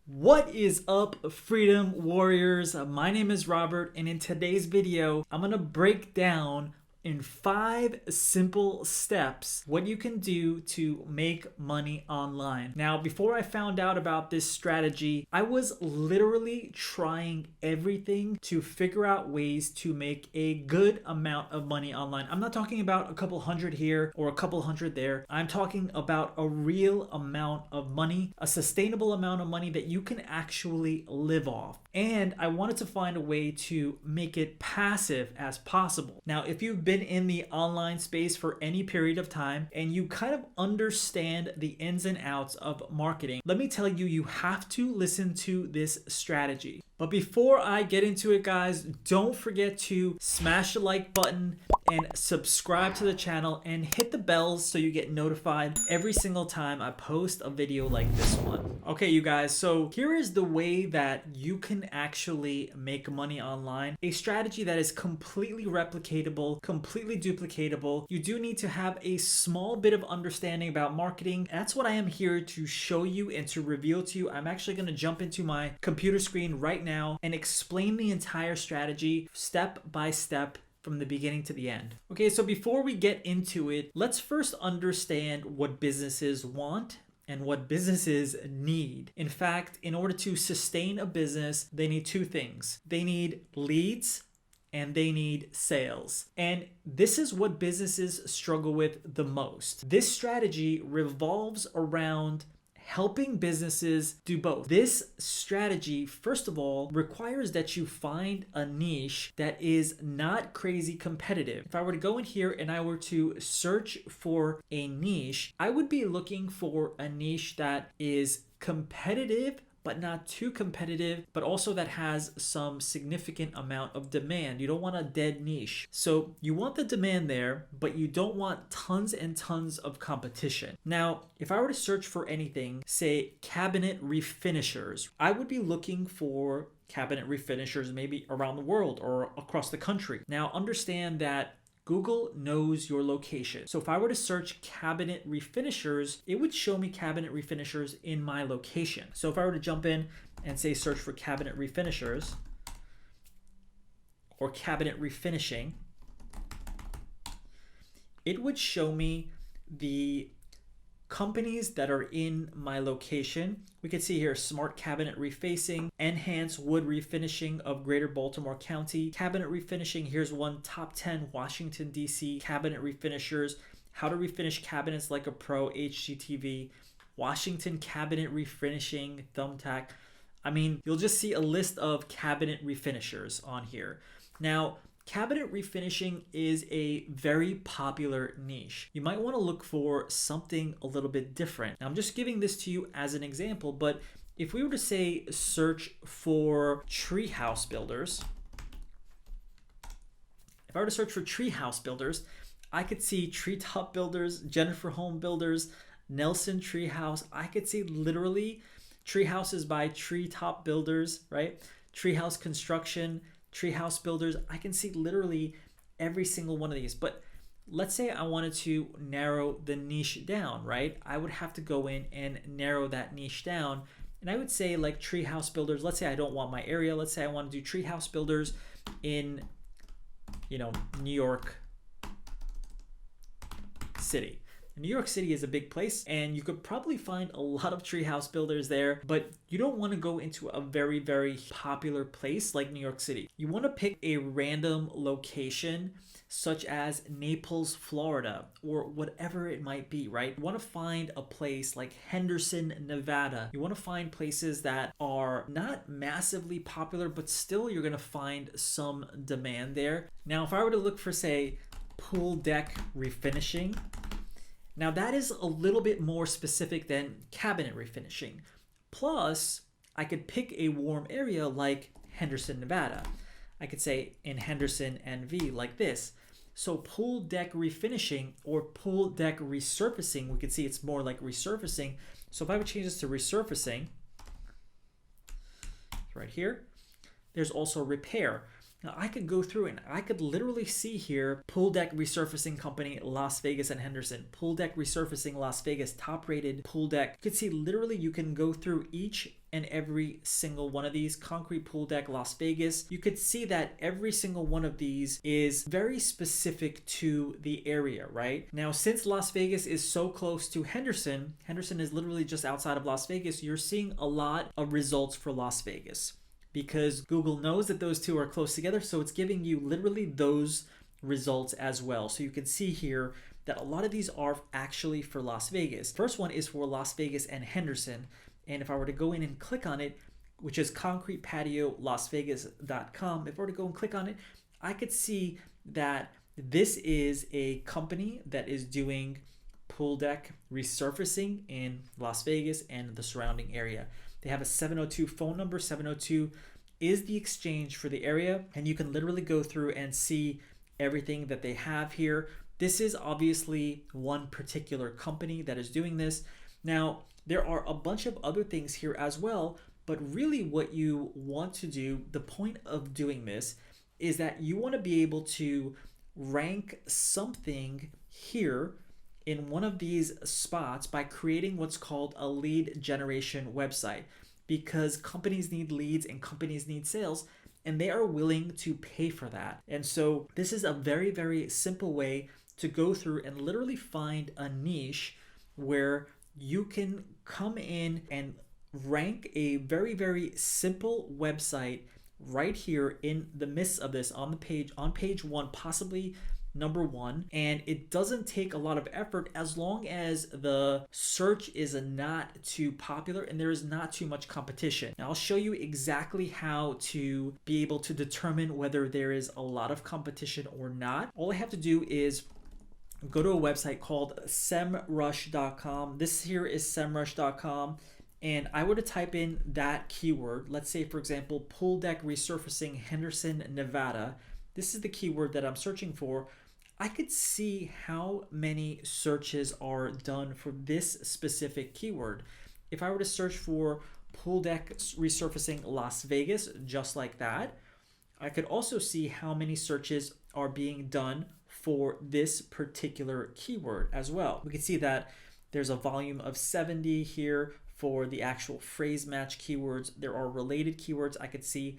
What is up, Freedom Warriors? My name is Robert, and in today's video, I'm gonna break down in 5 simple steps what you can do to make money online. Now, before I found out about this strategy, I was literally trying everything to figure out ways to make a good amount of money online. I'm not talking about a couple hundred here or a couple hundred there. I'm talking about a real amount of money, a sustainable amount of money that you can actually live off. And I wanted to find a way to make it passive as possible. Now, if you've been in the online space for any period of time and you kind of understand the ins and outs of marketing, let me tell you, you have to listen to this strategy. But before I get into it, guys, don't forget to smash the like button and subscribe to the channel and hit the bells so you get notified every single time I post a video like this one. Okay, you guys, so here is the way that you can actually make money online. A strategy that is completely replicatable, completely duplicatable. You do need to have a small bit of understanding about marketing. That's what I am here to show you and to reveal to you. I'm actually going to jump into my computer screen right now and explain the entire strategy step by step from the beginning to the end. Okay, so before we get into it, let's first understand what businesses want and what businesses need. In fact, in order to sustain a business, they need 2 things. They need leads and they need sales. And this is what businesses struggle with the most. This strategy revolves around helping businesses do both. This strategy, first of all, requires that you find a niche that is not crazy competitive. If I were to go in here and I were to search for a niche, I would be looking for a niche that is competitive but not too competitive, but also that has some significant amount of demand. You don't want a dead niche. So you want the demand there, but you don't want tons and tons of competition. Now, if I were to search for anything, say cabinet refinishers, I would be looking for cabinet refinishers maybe around the world or across the country. Now, understand that Google knows your location. So if I were to search cabinet refinishers, it would show me cabinet refinishers in my location. So if I were to jump in and say search for cabinet refinishers or cabinet refinishing, it would show me the companies that are in my location. We can see here Smart Cabinet Refacing, Enhance Wood Refinishing of Greater Baltimore County, Cabinet Refinishing. Here's one, Top 10 Washington, D.C. Cabinet Refinishers, How to Refinish Cabinets Like a Pro, HGTV, Washington Cabinet Refinishing, Thumbtack. I mean, you'll just see a list of cabinet refinishers on here. Now, cabinet refinishing is a very popular niche. You might want to look for something a little bit different. Now, I'm just giving this to you as an example, but if we were to say search for tree house builders, if I were to search for tree house builders, I could see Treetop Builders, Jennifer Home Builders, Nelson Tree House. I could see literally tree houses by Treetop Builders, right? Treehouse Construction, Treehouse Builders. I can see literally every single one of these. But let's say I wanted to narrow the niche down, right? I would have to go in and narrow that niche down. And I would say like Treehouse Builders. Let's say I don't want my area. Let's say I want to do Treehouse Builders in, New York City. New York City is a big place and you could probably find a lot of treehouse builders there, but you don't want to go into a very, very popular place like New York City. You want to pick a random location such as Naples, Florida, or whatever it might be, right? You want to find a place like Henderson, Nevada. You want to find places that are not massively popular, but still you're going to find some demand there. Now, if I were to look for, say, pool deck refinishing, now that is a little bit more specific than cabinet refinishing. Plus, I could pick a warm area like Henderson, Nevada. I could say in Henderson, NV, like this. So pool deck refinishing or pool deck resurfacing, we can see it's more like resurfacing. So if I would change this to resurfacing, right here, there's also repair. Now I could go through and I could literally see here Pool Deck Resurfacing Company, Las Vegas and Henderson. Pool Deck Resurfacing Las Vegas, top rated pool deck. You can see literally you can go through each and every single one of these. Concrete pool deck Las Vegas, you could see that every single one of these is very specific to the area, right? Now, since Las Vegas is so close to Henderson, Henderson is literally just outside of Las Vegas, you're seeing a lot of results for Las Vegas because Google knows that those two are close together, so it's giving you literally those results as well. So you can see here that a lot of these are actually for Las Vegas. First one is for Las Vegas and Henderson. And if I were to go in and click on it, which is concretepatiolasvegas.com, if I were to go and click on it, I could see that this is a company that is doing pool deck resurfacing in Las Vegas and the surrounding area. They have a 702 phone number. 702 is the exchange for the area, and you can literally go through and see everything that they have here. This is obviously one particular company that is doing this. Now, there are a bunch of other things here as well, but really what you want to do, the point of doing this is that you want to be able to rank something here in one of these spots by creating what's called a lead generation website, because companies need leads and companies need sales, and they are willing to pay for that. And so this is a very, very simple way to go through and literally find a niche where you can come in and rank a very, very simple website right here in the midst of this on page one, possibly number one. And it doesn't take a lot of effort as long as the search is not too popular and there is not too much competition. Now I'll show you exactly how to be able to determine whether there is a lot of competition or not. All I have to do is go to a website called semrush.com. This here is semrush.com, and I were to type in that keyword. Let's say, for example, pool deck resurfacing Henderson, Nevada. This is the keyword that I'm searching for. I could see how many searches are done for this specific keyword. If I were to search for pool deck resurfacing Las Vegas, just like that, I could also see how many searches are being done for this particular keyword as well. We can see that there's a volume of 70 here for the actual phrase match keywords. There are related keywords. I could see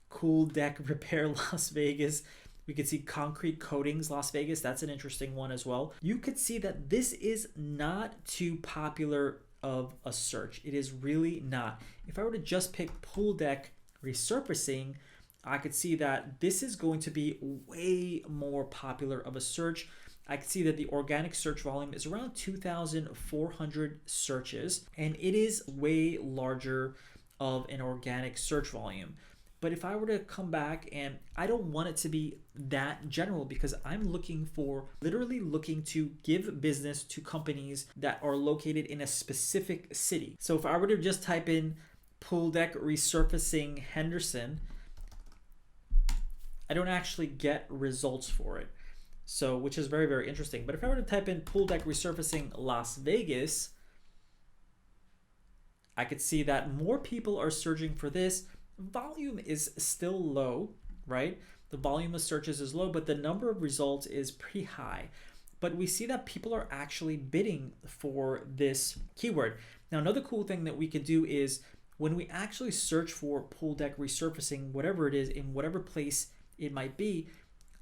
cool deck repair Las Vegas. We could see concrete coatings Las Vegas. That's an interesting one as well. You could see that this is not too popular of a search. It is really not. If I were to just pick pool deck resurfacing, I could see that this is going to be way more popular of a search. I can see that the organic search volume is around 2,400 searches, and it is way larger of an organic search volume. But if I were to come back, and I don't want it to be that general because I'm literally looking to give business to companies that are located in a specific city. So if I were to just type in pool deck resurfacing Henderson, I don't actually get results for it. So, which is very, very interesting. But if I were to type in pool deck resurfacing Las Vegas, I could see that more people are searching for this. Volume is still low, right? The volume of searches is low, but the number of results is pretty high. But we see that people are actually bidding for this keyword. Now, another cool thing that we could do is when we actually search for pool deck resurfacing, whatever it is, in whatever place it might be,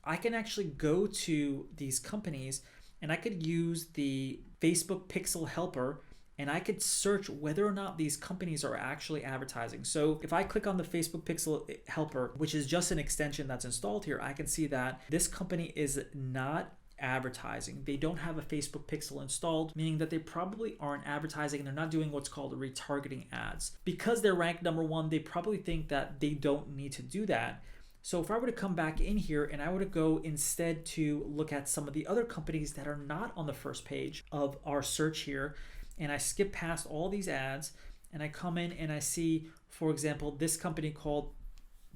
I can actually go to these companies and I could use the Facebook Pixel Helper and I could search whether or not these companies are actually advertising. So if I click on the Facebook Pixel Helper, which is just an extension that's installed here, I can see that this company is not advertising. They don't have a Facebook Pixel installed, meaning that they probably aren't advertising and they're not doing what's called retargeting ads. Because they're ranked number one, they probably think that they don't need to do that. So if I were to come back in here and I were to go instead to look at some of the other companies that are not on the first page of our search here, and I skip past all these ads and I come in and I see, for example, this company called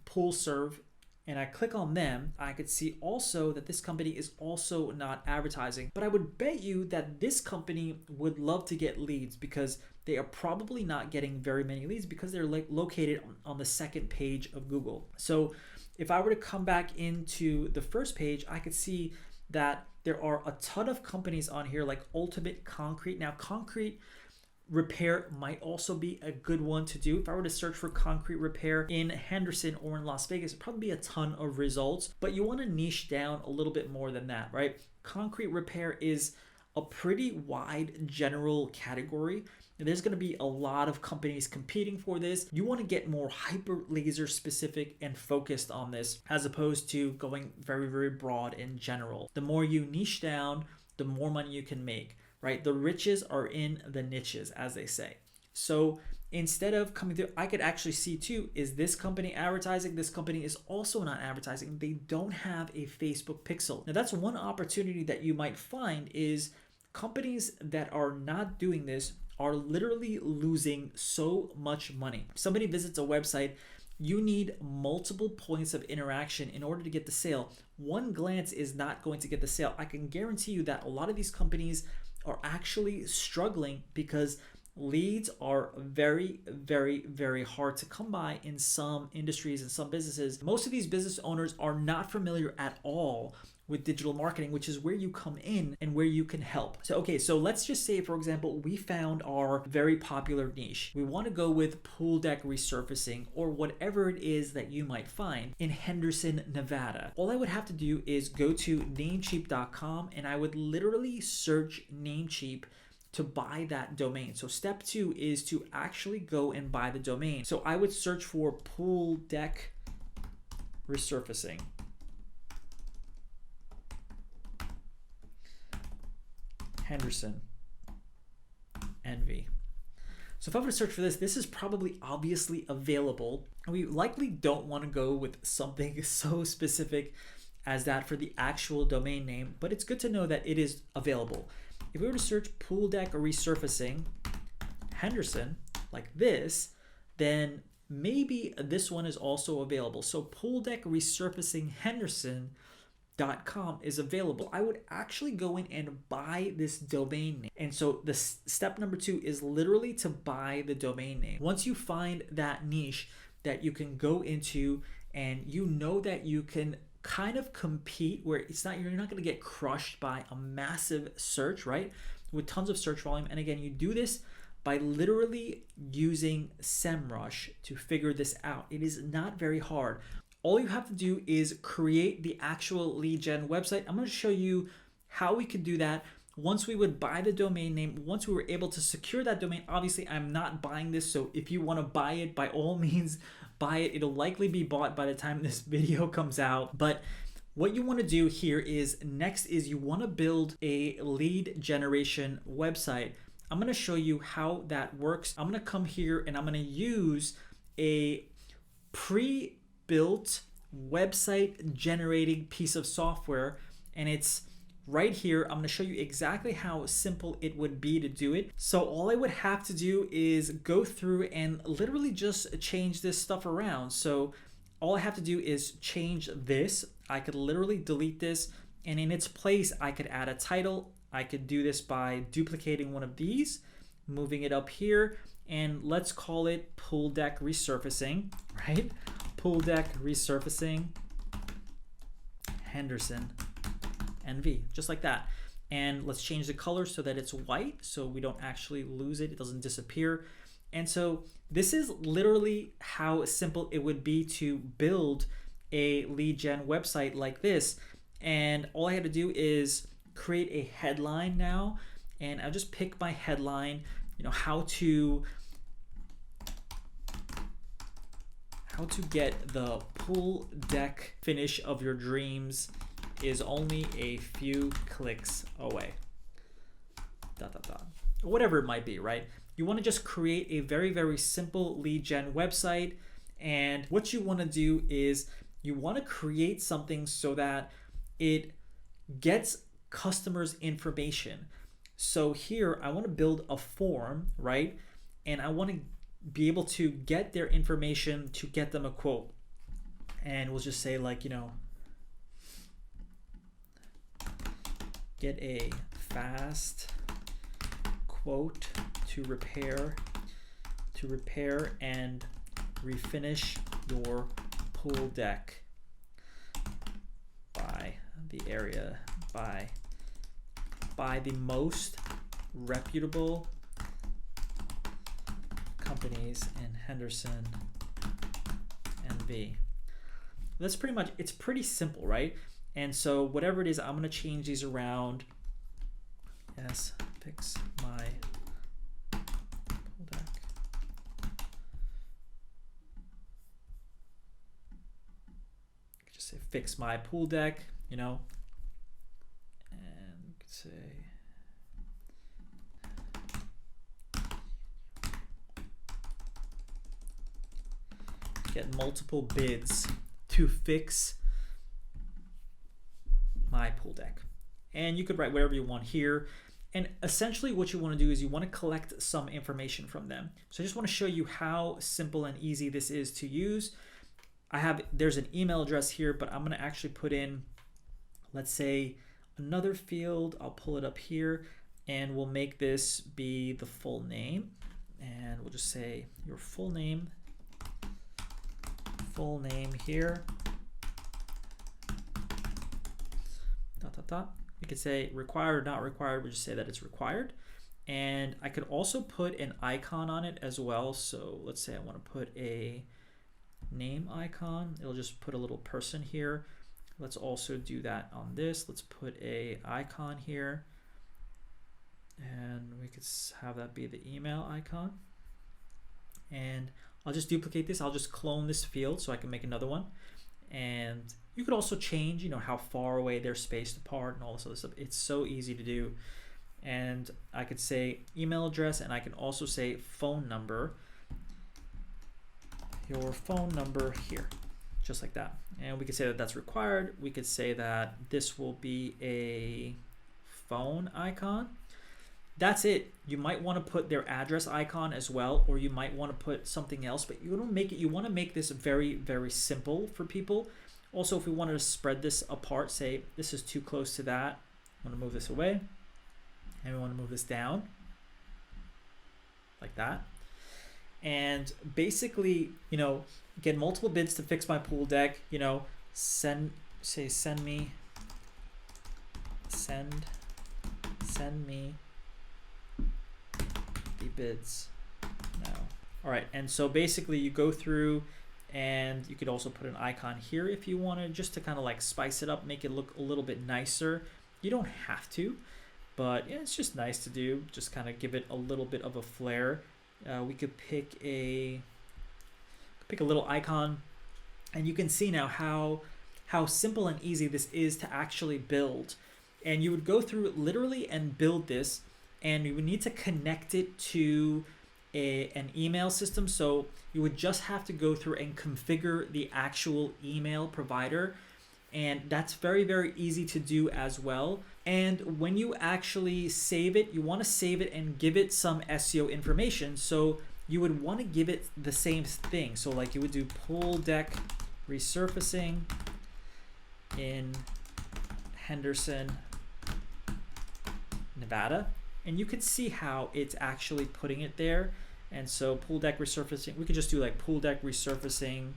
PoolServe, and I click on them, I could see also that this company is also not advertising. But I would bet you that this company would love to get leads because they are probably not getting very many leads because they're located on the second page of Google. So if I were to come back into the first page, I could see that there are a ton of companies on here like Ultimate Concrete. Now, concrete repair might also be a good one to do. If I were to search for concrete repair in Henderson or in Las Vegas, it'd probably be a ton of results, but you want to niche down a little bit more than that, right? Concrete repair is a pretty wide general category. There's going to be a lot of companies competing for this. You want to get more hyper laser specific and focused on this as opposed to going very, very broad in general. The more you niche down, the more money you can make, right? The riches are in the niches, as they say. So instead of coming through, I could actually see too, is this company advertising? This company is also not advertising. They don't have a Facebook pixel. Now that's one opportunity that you might find is companies that are not doing this are literally losing so much money. If somebody visits a website, you need multiple points of interaction in order to get the sale. One glance is not going to get the sale. I can guarantee you that a lot of these companies are actually struggling because leads are very, very, very hard to come by in some industries and some businesses. Most of these business owners are not familiar at all with digital marketing, which is where you come in and where you can help. So, okay, so let's just say, for example, we found our very popular niche. We want to go with pool deck resurfacing or whatever it is that you might find in Henderson, Nevada. All I would have to do is go to namecheap.com and I would literally search Namecheap to buy that domain. So step 2 is to actually go and buy the domain. So I would search for pool deck resurfacing. Henderson, NV. So if I were to search for this, this is probably obviously available. And we likely don't want to go with something so specific as that for the actual domain name, but it's good to know that it is available. If we were to search pool deck resurfacing Henderson like this, then maybe this one is also available. So pool deck resurfacing Henderson.com is available. I would actually go in and buy this domain name. And so the step number 2 is literally to buy the domain name. Once you find that niche that you can go into and you know that you can kind of compete where it's not, you're not going to get crushed by a massive search, right? With tons of search volume. And again, you do this by literally using SEMrush to figure this out. It is not very hard. All you have to do is create the actual lead gen website. I'm going to show you how we could do that. Once we would buy the domain name, once we were able to secure that domain, obviously I'm not buying this. So if you want to buy it, by all means, buy it. It'll likely be bought by the time this video comes out. But what you want to do here is next is you want to build a lead generation website. I'm going to show you how that works. I'm going to come here and I'm going to use a pre-built website generating piece of software, and it's right here. I'm going to show you exactly how simple it would be to do it. So all I would have to do is go through and literally just change this stuff around. So all I have to do is change this. I could literally delete this, and in its place I could add a title. I could do this by duplicating one of these, moving it up here, and let's call it pool deck resurfacing, right? Pool deck resurfacing Henderson NV, just like that. And let's change the color so that it's white so we don't actually lose it, it doesn't disappear. And so this is literally how simple it would be to build a lead gen website like this. And all I had to do is create a headline now, and I'll just pick my headline, you know, how to get the pool deck finish of your dreams is only a few clicks away. ... Whatever it might be, right? You want to just create a very, very simple lead gen website. And what you want to do is you want to create something so that it gets customers' information. So here I want to build a form, right? And I want to be able to get their information to get them a quote. And we'll just say, like, you know, get a fast quote to repair and refinish your pool deck by the area by the most reputable companies in Henderson NV. That's pretty much, it's pretty simple, right? And so whatever it is, I'm going to change these around. Yes, fix my pool deck. Just say fix my pool deck, you know, and we could say get multiple bids to fix my pool deck. And you could write whatever you want here. And essentially what you want to do is you want to collect some information from them. So I just want to show you how simple and easy this is to use. There's an email address here, but I'm going to actually put in, let's say, another field. I'll pull it up here and we'll make this be the full name. And we'll just say your full name here. You could say required or not required. We'll just say that it's required. And I could also put an icon on it as well. So let's say I want to put a name icon. It'll just put a little person here. Let's also do that on this. Let's put a icon here. And we could have that be the email icon. And I'll just duplicate this. I'll just clone this field so I can make another one. And you could also change, you know, how far away they're spaced apart and all this other stuff. It's so easy to do. And I could say email address, and I can also say phone number. Your phone number here, just like that. And we could say that that's required. We could say that this will be a phone icon. That's it. You might want to put their address icon as well, or you might want to put something else, but you want to make this very, very simple for people. Also, if we wanted to spread this apart, say this is too close to that, I want to move this away, and we want to move this down like that. And basically, you know, get multiple bids to fix my pool deck, you know, send me the bids now. All right, and so basically you go through, and you could also put an icon here if you wanted, just to kind of like spice it up, make it look a little bit nicer. You don't have to, but yeah, it's just nice to do, just kind of give it a little bit of a flair. We could pick a little icon, and you can see now how simple and easy this is to actually build. And you would go through literally and build this, and you would need to connect it to an email system. So you would just have to go through and configure the actual email provider, and that's very, very easy to do as well. And when you actually save it, you want to save it and give it some SEO information. So you would want to give it the same thing. So like you would do pool deck resurfacing in Henderson, Nevada. And you could see how it's actually putting it there. And so pool deck resurfacing, we could just do like pool deck resurfacing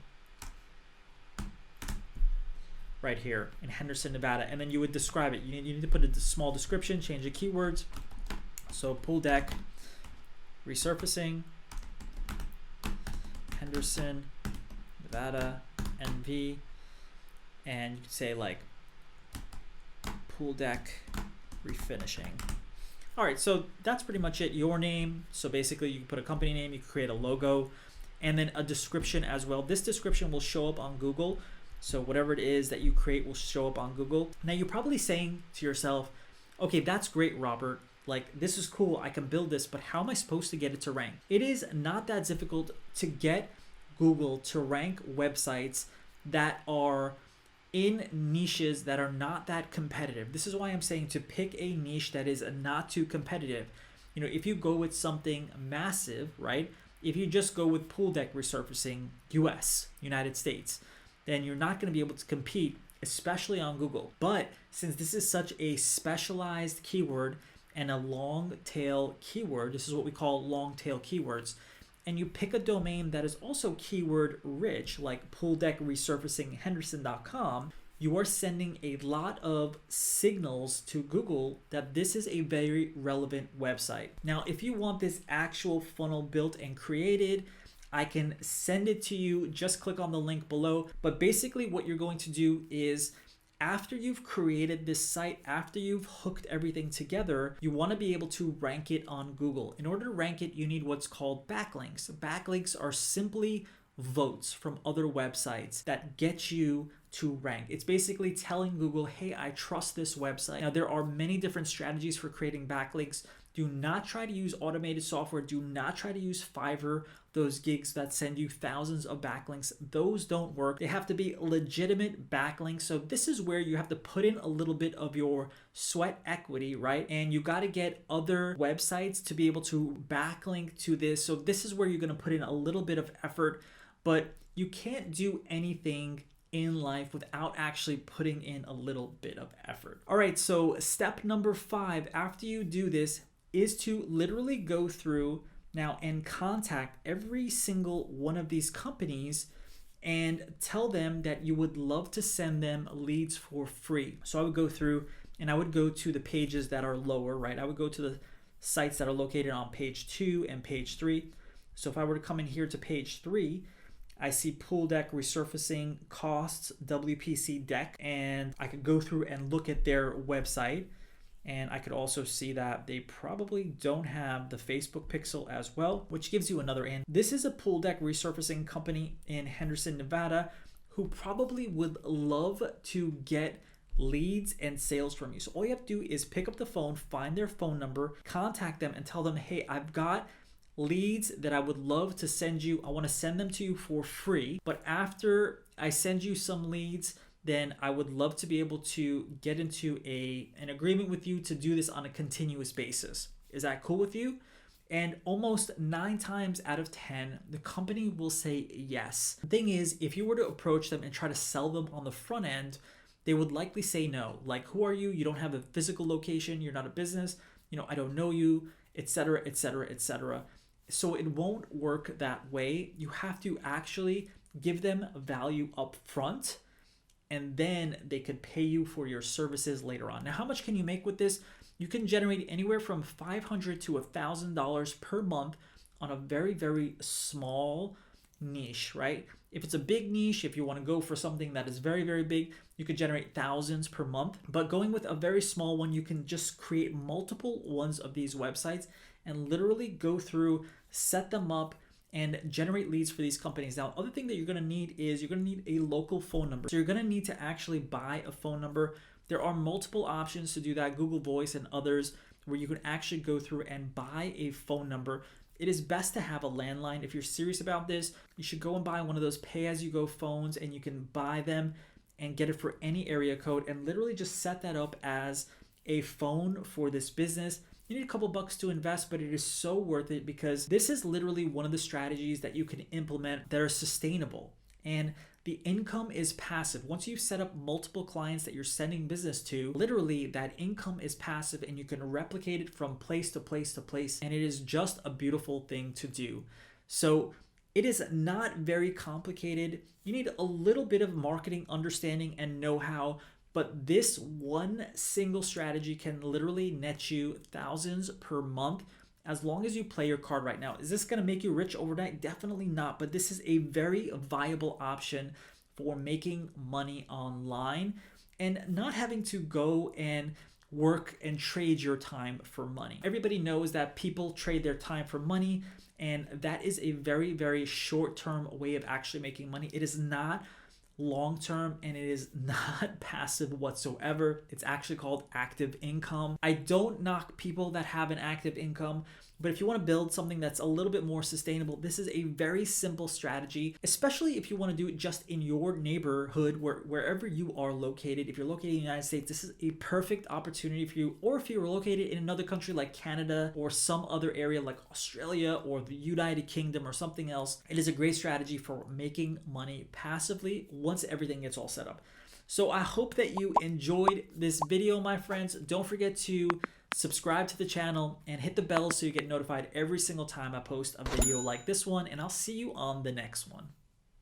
right here in Henderson, Nevada. And then you would describe it. You need to put a small description, change the keywords. So pool deck resurfacing, Henderson, Nevada, NV. And you could say like pool deck refinishing. All right, so that's pretty much it. Your name. So basically you can put a company name, you can create a logo, and then a description as well. This description will show up on Google. So whatever it is that you create will show up on Google. Now you're probably saying to yourself, okay, that's great, Robert. Like, this is cool, I can build this, but how am I supposed to get it to rank? It is not that difficult to get Google to rank websites that are in niches that are not that competitive. This is why I'm saying to pick a niche that is not too competitive. You know, if you go with something massive, right? If you just go with pool deck resurfacing United States, then you're not going to be able to compete, especially on Google. But since this is such a specialized keyword and a long tail keyword, this is what we call long tail keywords, and you pick a domain that is also keyword rich, like pool deck resurfacing Henderson.com, you are sending a lot of signals to Google that this is a very relevant website. Now, if you want this actual funnel built and created, I can send it to you. Just click on the link below. But basically what you're going to do is, after you've created this site, after you've hooked everything together, you want to be able to rank it on Google. In order to rank it, you need what's called backlinks. Backlinks are simply votes from other websites that get you to rank. It's basically telling Google, hey, I trust this website. Now, there are many different strategies for creating backlinks. Do not try to use automated software. Do not try to use Fiverr, those gigs that send you thousands of backlinks. Those don't work. They have to be legitimate backlinks. So this is where you have to put in a little bit of your sweat equity, right? And you got to get other websites to be able to backlink to this. So this is where you're going to put in a little bit of effort, but you can't do anything in life without actually putting in a little bit of effort. All right, so step number 5, after you do this, is to literally go through now and contact every single one of these companies and tell them that you would love to send them leads for free. So I would go through and I would go to the pages that are lower, right? I would go to the sites that are located on page 2 and page 3. So if I were to come in here to page 3, I see pool deck resurfacing costs, WPC deck, and I could go through and look at their website. And I could also see that they probably don't have the Facebook pixel as well, which gives you another in. This is a pool deck resurfacing company in Henderson, Nevada, who probably would love to get leads and sales from you. So all you have to do is pick up the phone, find their phone number, contact them and tell them, hey, I've got leads that I would love to send you. I want to send them to you for free. But after I send you some leads, then I would love to be able to get into an agreement with you to do this on a continuous basis. Is that cool with you? And almost 9 times out of 10, the company will say yes. The thing is, if you were to approach them and try to sell them on the front end, they would likely say no. Like, who are you? You don't have a physical location. You're not a business. I don't know you, etc., etc., etc. So it won't work that way. You have to actually give them value up front, and then they could pay you for your services later on. Now, how much can you make with this? You can generate anywhere from $500 to $1,000 per month on a very, very small niche, right? If it's a big niche, if you want to go for something that is very, very big, you could generate thousands per month. But going with a very small one, you can just create multiple ones of these websites and literally go through, set them up, and generate leads for these companies. Now, other thing that you're going to need is you're going to need a local phone number. So you're going to need to actually buy a phone number. There are multiple options to do that, Google Voice and others, where you can actually go through and buy a phone number. It is best to have a landline. If you're serious about this, you should go and buy one of those pay-as-you-go phones, and you can buy them and get it for any area code and literally just set that up as a phone for this business. You need a couple bucks to invest, but it is so worth it because this is literally one of the strategies that you can implement that are sustainable. And the income is passive. Once you've set up multiple clients that you're sending business to, literally that income is passive and you can replicate it from place to place to place. And it is just a beautiful thing to do. So it is not very complicated. You need a little bit of marketing understanding and know-how, but this one single strategy can literally net you thousands per month as long as you play your card right. Now, is this going to make you rich overnight? Definitely not, but this is a very viable option for making money online and not having to go and work and trade your time for money. Everybody knows that people trade their time for money, and that is a very, very short-term way of actually making money. It is not long-term, and it is not passive whatsoever. It's actually called active income. I don't knock people that have an active income, but if you want to build something that's a little bit more sustainable, this is a very simple strategy, especially if you want to do it just in your neighborhood, wherever you are located. If you're located in the United States, this is a perfect opportunity for you. Or if you're located in another country like Canada or some other area like Australia or the United Kingdom or something else, it is a great strategy for making money passively once everything gets all set up. So I hope that you enjoyed this video, my friends. Don't forget to subscribe to the channel and hit the bell so you get notified every single time I post a video like this one, and I'll see you on the next one.